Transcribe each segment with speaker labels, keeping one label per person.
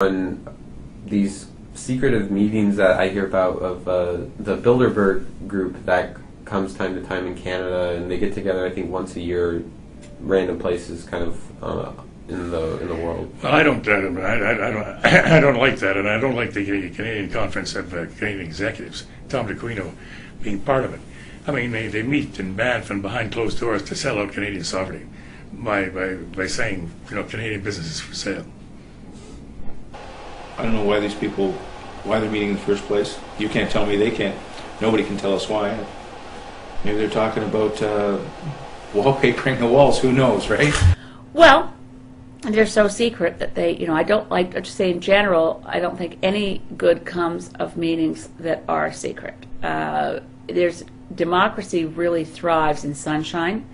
Speaker 1: on these secretive meetings that I hear about of the Bilderberg group that comes time to time in Canada, and they get together I think once a year, random places kind of in the world.
Speaker 2: Well, I don't I don't like that, and I don't like the Canadian Conference of Canadian Executives, Tom DeQuino being part of it. I mean, they meet in Banff and behind closed doors to sell out Canadian sovereignty by saying, Canadian business is for sale.
Speaker 3: I don't know why they're meeting in the first place. You can't tell me, they can't. Nobody can tell us why. Maybe they're talking about wallpapering the walls. Who knows, right?
Speaker 4: Well, they're so secret that I don't like to say in general, I don't think any good comes of meetings that are secret. Democracy really thrives in sunshine,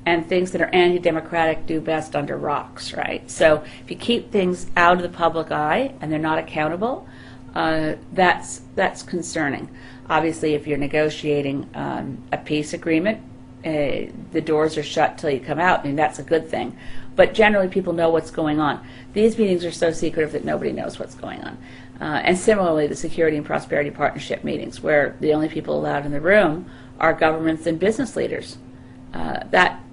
Speaker 4: and things that are anti-democratic do best under rocks, right? So if you keep things out of the public eye and they're not accountable, that's concerning. Obviously, if you're negotiating a peace agreement, the doors are shut till you come out. I mean, that's a good thing. But generally, people know what's going on. These meetings are so secretive that nobody knows what's going on. And similarly, the Security and Prosperity Partnership meetings, where the only people allowed in the room are governments and business leaders.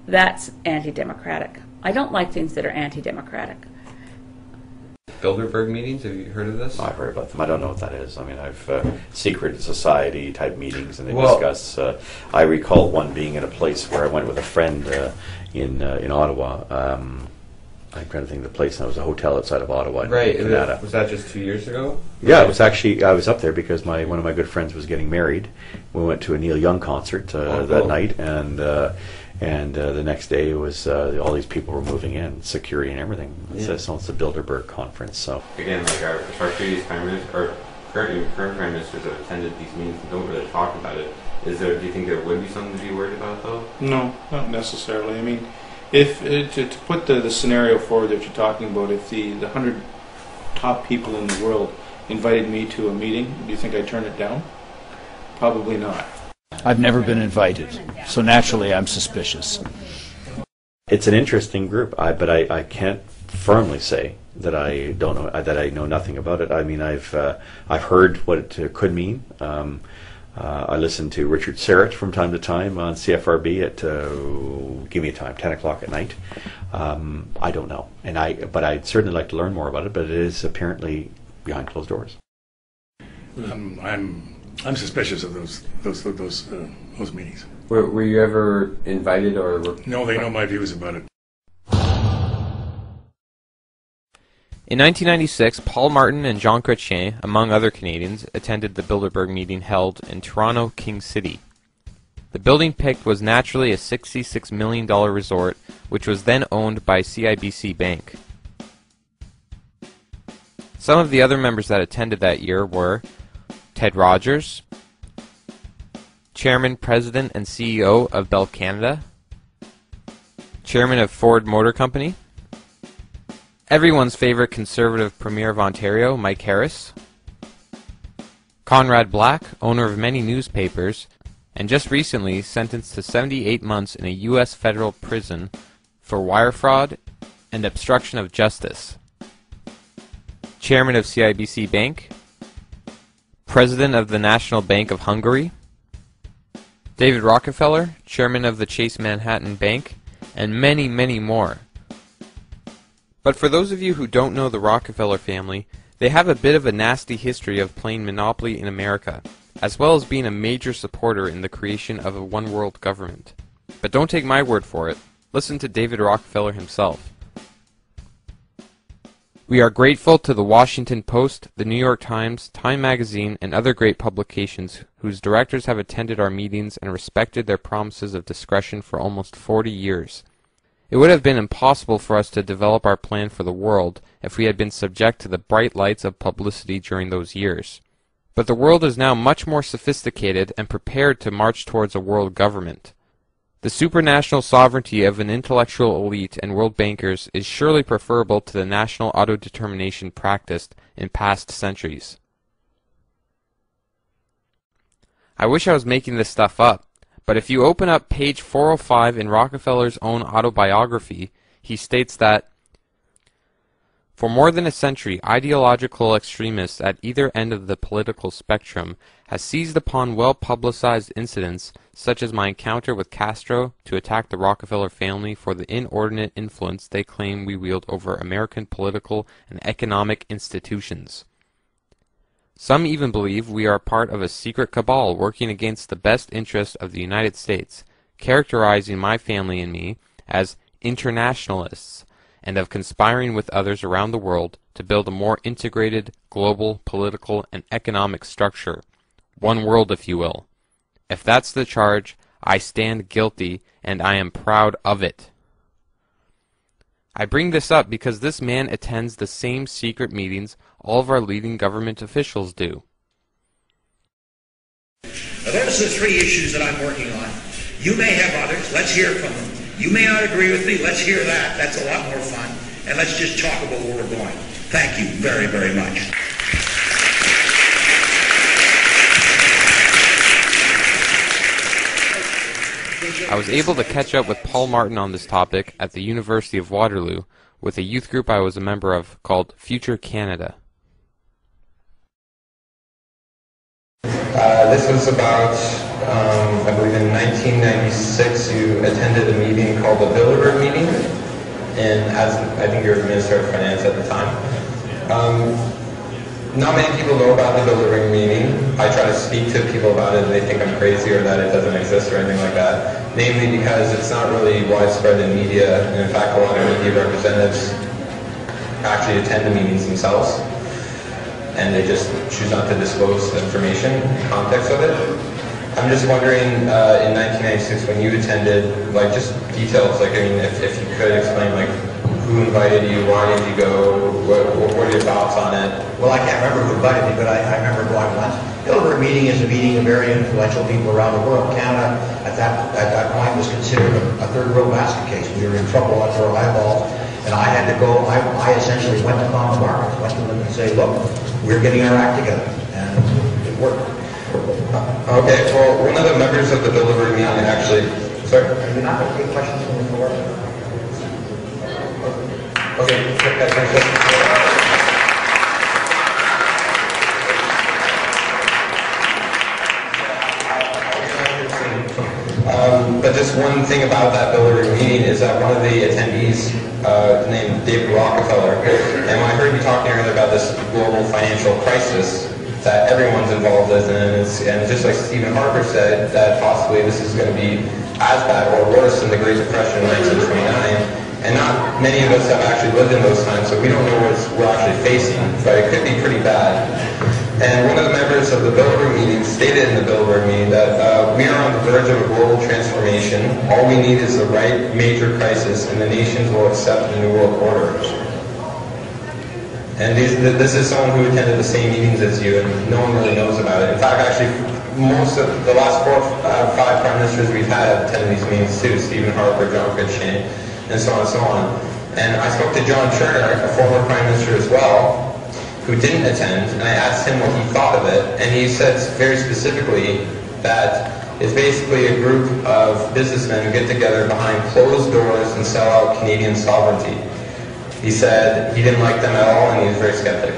Speaker 4: That's anti-democratic. I don't like things that are anti-democratic.
Speaker 1: Bilderberg meetings, have you heard of this?
Speaker 5: I've heard about them. I don't know what that is. I mean, I've secret society type meetings, and they discuss. I recall one being in a place where I went with a friend in Ottawa. I'm trying to think of the place. And it was a hotel outside of Ottawa.
Speaker 1: Right. Was that just 2 years ago?
Speaker 5: Yeah, it was actually. I was up there because one of my good friends was getting married. We went to a Neil Young concert that night, and the next day it was all these people were moving in, security and everything. So it's the Bilderberg conference. So
Speaker 1: again, like our previous prime minister, or current prime ministers that attended these meetings and don't really talk about it. Do you think there would be something to be worried about, though?
Speaker 3: No, not necessarily. I mean, if to put the scenario forward that you're talking about, if the 100 top people in the world invited me to a meeting, do you think I'd turn it down? Probably not.
Speaker 6: I've never been invited, so naturally I'm suspicious.
Speaker 5: It's an interesting group, but I can't firmly say that I don't know that I know nothing about it. I mean, I've heard what it could mean. I listen to Richard Serrett from time to time on CFRB at give me a time, 10 o'clock at night. I don't know, but I'd certainly like to learn more about it. But it is apparently behind closed doors.
Speaker 2: I'm suspicious of those meetings.
Speaker 1: Were you ever invited or?
Speaker 2: No, they know my views about it.
Speaker 7: In 1996, Paul Martin and Jean Chrétien, among other Canadians, attended the Bilderberg meeting held in Toronto King City. The building picked was naturally a $66 million resort, which was then owned by CIBC Bank. Some of the other members that attended that year were Ted Rogers, Chairman, President, and CEO of Bell Canada, Chairman of Ford Motor Company, everyone's favorite Conservative Premier of Ontario, Mike Harris, Conrad Black, owner of many newspapers, and just recently sentenced to 78 months in a U.S. federal prison for wire fraud and obstruction of justice, Chairman of CIBC Bank, President of the National Bank of Hungary, David Rockefeller, Chairman of the Chase Manhattan Bank, and many, many more. But for those of you who don't know the Rockefeller family, they have a bit of a nasty history of playing monopoly in America, as well as being a major supporter in the creation of a one-world government. But don't take my word for it. Listen to David Rockefeller himself. We are grateful to the Washington Post, the New York Times, Time Magazine, and other great publications whose directors have attended our meetings and respected their promises of discretion for almost 40 years. It would have been impossible for us to develop our plan for the world if we had been subject to the bright lights of publicity during those years. But the world is now much more sophisticated and prepared to march towards a world government. The supranational sovereignty of an intellectual elite and world bankers is surely preferable to the national autodetermination practiced in past centuries. I wish I was making this stuff up, but if you open up page 405 in Rockefeller's own autobiography, he states that For more than a century, ideological extremists at either end of the political spectrum have seized upon well-publicized incidents such as my encounter with Castro to attack the Rockefeller family for the inordinate influence they claim we wield over American political and economic institutions. Some even believe we are part of a secret cabal working against the best interests of the United States, characterizing my family and me as internationalists, and of conspiring with others around the world to build a more integrated global political and economic structure. One world, if you will. If that's the charge, I stand guilty, and I am proud of it. I bring this up because this man attends the same secret meetings all of our leading government officials do.
Speaker 8: Now, those are the three issues that I'm working on. You may have others. Let's hear from them. You may not agree with me. Let's hear that. That's a lot more fun. And let's just talk about where we're going. Thank you very, very much.
Speaker 7: I was able to catch up with Paul Martin on this topic at the University of Waterloo with a youth group I was a member of called Future Canada.
Speaker 9: This was about, I believe in 1996, you attended a meeting called the Bilderberg meeting, and as I think you were the Minister of Finance at the time. Not many people know about the Bilderberg meeting. I try to speak to people about it and they think I'm crazy or that it doesn't exist or anything like that. Namely because it's not really widespread in media, and in fact a lot of media representatives actually attend the meetings themselves, and they just choose not to disclose the information and context of it. I'm just wondering, in 1996 when you attended, like just details, like I mean, if you could explain like who invited you, why did you go, what are your thoughts on it?
Speaker 10: Well, I can't remember who invited me, but I remember going once. The Bilderberg meeting is a meeting of very influential people around the world. Canada, at that point, was considered a third world basket case. We were in trouble under our eyeballs, and I had to go, I essentially went to farm markets, went to them and say, look, we're getting our act together, and it worked.
Speaker 9: Okay, well, one of the members of the Bilderberg meeting actually, sorry?
Speaker 10: Are you not going to take questions from the floor?
Speaker 9: Okay, but just one thing about that Bilderberg meeting is that one of the attendees named David Rockefeller, and when I heard you talking earlier about this global financial crisis that everyone's involved in, and just like Stephen Harper said, that possibly this is going to be as bad or worse than the Great Depression in 1929. And not many of us have actually lived in those times, so we don't know what we're actually facing, but it could be pretty bad. And one of the members of the Bilderberg meeting stated in the Bilderberg meeting that we are on the verge of a global transformation. All we need is the right major crisis, and the nations will accept the New World Order. And this is someone who attended the same meetings as you, and no one really knows about it. In fact, actually, most of the last 4 or 5 prime ministers we've had have attended these meetings too. Stephen Harper, John Critchley, and so on and so on. And I spoke to John Turner, a former prime minister as well, who didn't attend, and I asked him what he thought of it, and he said very specifically that it's basically a group of businessmen who get together behind closed doors and sell out Canadian sovereignty. He said he didn't like them at all, and he was very skeptic.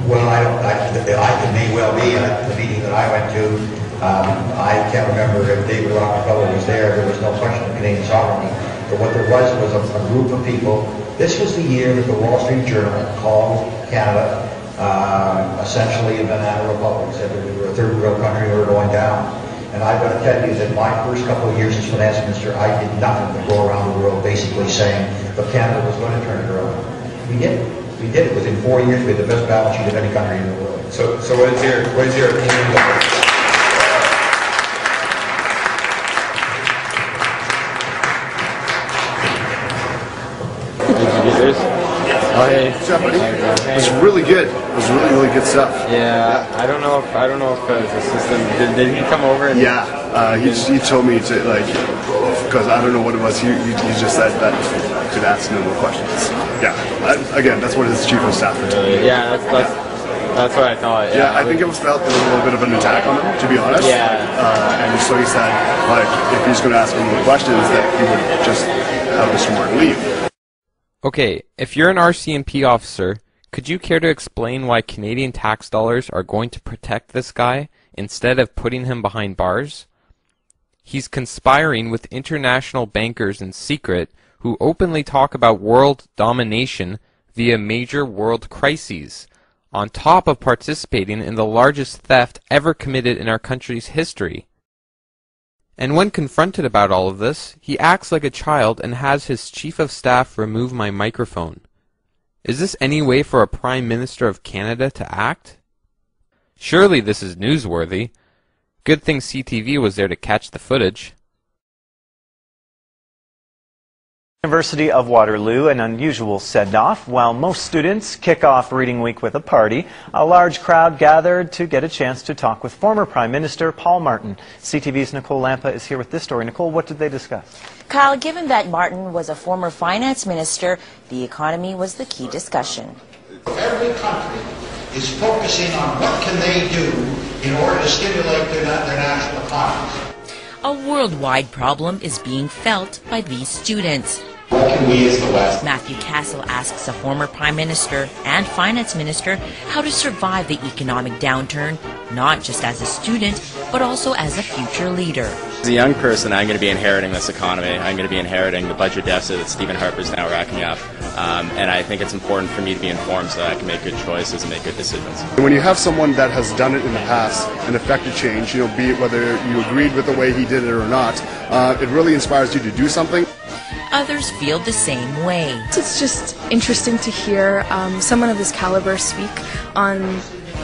Speaker 10: Well, it may well be at the meeting that I went to. I can't remember if David Rockefeller was there. There was no question of Canadian sovereignty. But what there was a group of people. This was the year that the Wall Street Journal called Canada essentially a banana republic. Said that we were a third world country, we were going down. And I've got to tell you that my first couple of years as finance minister, I did nothing but go around the world basically saying that Canada was going to turn it around. We did it. We did it. Within 4 years, we had the best balance sheet of any country in the world.
Speaker 9: So what is your opinion about it?
Speaker 11: It was really good. It was really good stuff.
Speaker 12: Yeah, I don't know if the system did he come over and
Speaker 11: he told me to like, because I don't know what it was. He just said that I could ask no more questions. Yeah, again, that's what his chief of staff would tell me.
Speaker 12: Yeah, that's what I thought.
Speaker 11: Yeah, I think it was felt there was a little bit of an attack on him, to be honest.
Speaker 12: Yeah.
Speaker 11: And so he said, like, if he's going to ask him more questions, that he would just have Mr. Martin leave.
Speaker 7: Okay, if you're an RCMP officer, could you care to explain why Canadian tax dollars are going to protect this guy instead of putting him behind bars? He's conspiring with international bankers in secret who openly talk about world domination via major world crises, on top of participating in the largest theft ever committed in our country's history. And when confronted about all of this, he acts like a child and has his chief of staff remove my microphone. Is this any way for a Prime Minister of Canada to act? Surely this is newsworthy. Good thing CTV was there to catch the footage.
Speaker 13: University of Waterloo, an unusual send-off. While most students kick off Reading Week with a party, a large crowd gathered to get a chance to talk with former Prime Minister Paul Martin. CTV's Nicole Lampa is here with this story. Nicole, what did they discuss?
Speaker 14: Kyle, given that Martin was a former finance minister, the economy was the key discussion.
Speaker 8: Every country is focusing on what can they do in order to stimulate their national economies.
Speaker 14: A worldwide problem is being felt by these students.
Speaker 8: What can we as the West?
Speaker 14: Matthew Castle asks a former Prime Minister and Finance Minister how to survive the economic downturn, not just as a student, but also as a future leader.
Speaker 15: As a young person, I'm going to be inheriting this economy. I'm going to be inheriting the budget deficit that Stephen Harper's now racking up. And I think it's important for me to be informed so that I can make good choices and make good decisions.
Speaker 11: When you have someone that has done it in the past and affected change, you know, be it whether you agreed with the way he did it or not, it really inspires you to do something.
Speaker 14: Others feel the same way.
Speaker 16: It's just interesting to hear someone of this caliber speak on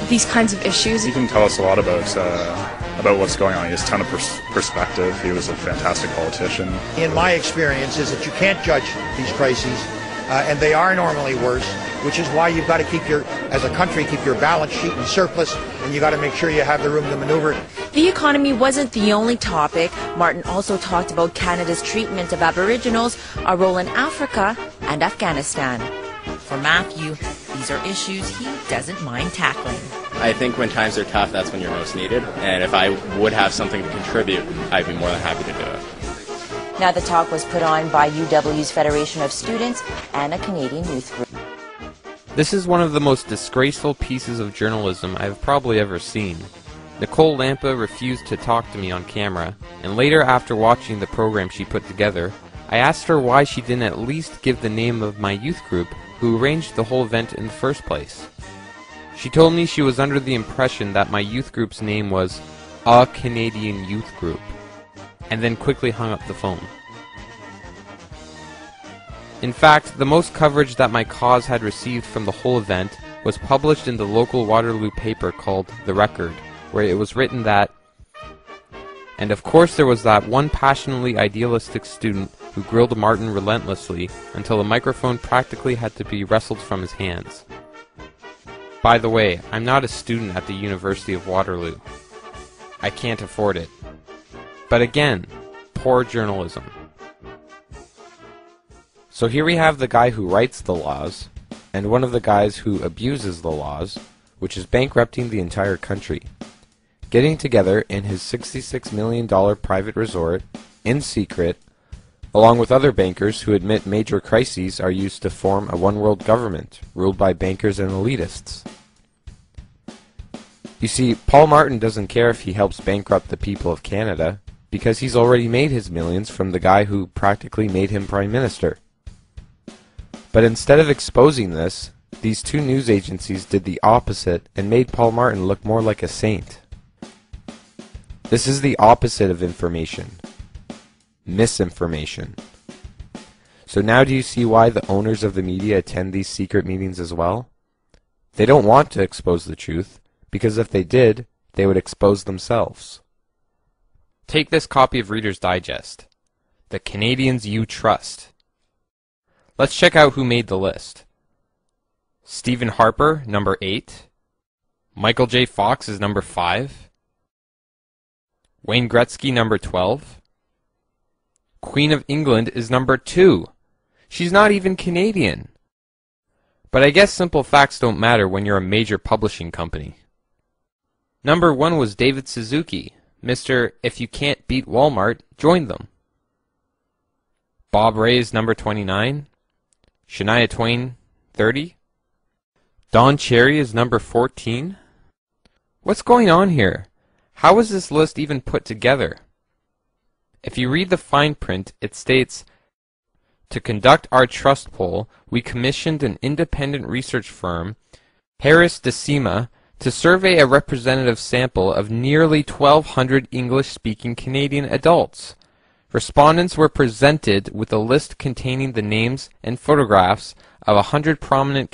Speaker 16: these kinds of issues.
Speaker 17: He can tell us a lot about what's going on. He has a ton of perspective. He was a fantastic politician.
Speaker 8: In my experience is that you can't judge these crises, and they are normally worse, which is why you've got to keep as a country, keep your balance sheet in surplus, and you got to make sure you have the room to maneuver.
Speaker 14: The economy wasn't the only topic. Martin also talked about Canada's treatment of Aboriginals, our role in Africa, and Afghanistan. For Matthew, these are issues he doesn't mind tackling.
Speaker 15: I think when times are tough, that's when you're most needed. And if I would have something to contribute, I'd be more than happy to do it.
Speaker 14: Now the talk was put on by UW's Federation of Students and a Canadian youth group.
Speaker 7: This is one of the most disgraceful pieces of journalism I've probably ever seen. Nicole Lampa refused to talk to me on camera, and later after watching the program she put together, I asked her why she didn't at least give the name of my youth group who arranged the whole event in the first place. She told me she was under the impression that my youth group's name was A Canadian Youth Group, and then quickly hung up the phone. In fact, the most coverage that my cause had received from the whole event was published in the local Waterloo paper called The Record, where it was written that, and of course there was that one passionately idealistic student who grilled Martin relentlessly until the microphone practically had to be wrestled from his hands. By the way, I'm not a student at the University of Waterloo. I can't afford it. But again, poor journalism. So here we have the guy who writes the laws, and one of the guys who abuses the laws, which is bankrupting the entire country, getting together in his $66 million private resort, in secret, along with other bankers who admit major crises are used to form a one-world government, ruled by bankers and elitists. You see, Paul Martin doesn't care if he helps bankrupt the people of Canada, because he's already made his millions from the guy who practically made him Prime Minister. But instead of exposing this, these two news agencies did the opposite and made Paul Martin look more like a saint. This is the opposite of information. Misinformation. So now do you see why the owners of the media attend these secret meetings as well? They don't want to expose the truth, because if they did, they would expose themselves. Take this copy of Reader's Digest. The Canadians You Trust. Let's check out who made the list. Stephen Harper, number 8. Michael J. Fox is number 5. Wayne Gretzky, number 12. Queen of England is number 2. She's not even Canadian. But I guess simple facts don't matter when you're a major publishing company. Number 1 was David Suzuki, Mr. If you can't beat Walmart, join them. Bob Ray is number 29. Shania Twain, 30. Don Cherry is number 14. What's going on here? How was this list even put together? If you read the fine print, it states, to conduct our trust poll, we commissioned an independent research firm, Harris Decima, to survey a representative sample of nearly 1,200 English-speaking Canadian adults. Respondents were presented with a list containing the names and photographs of 100 prominent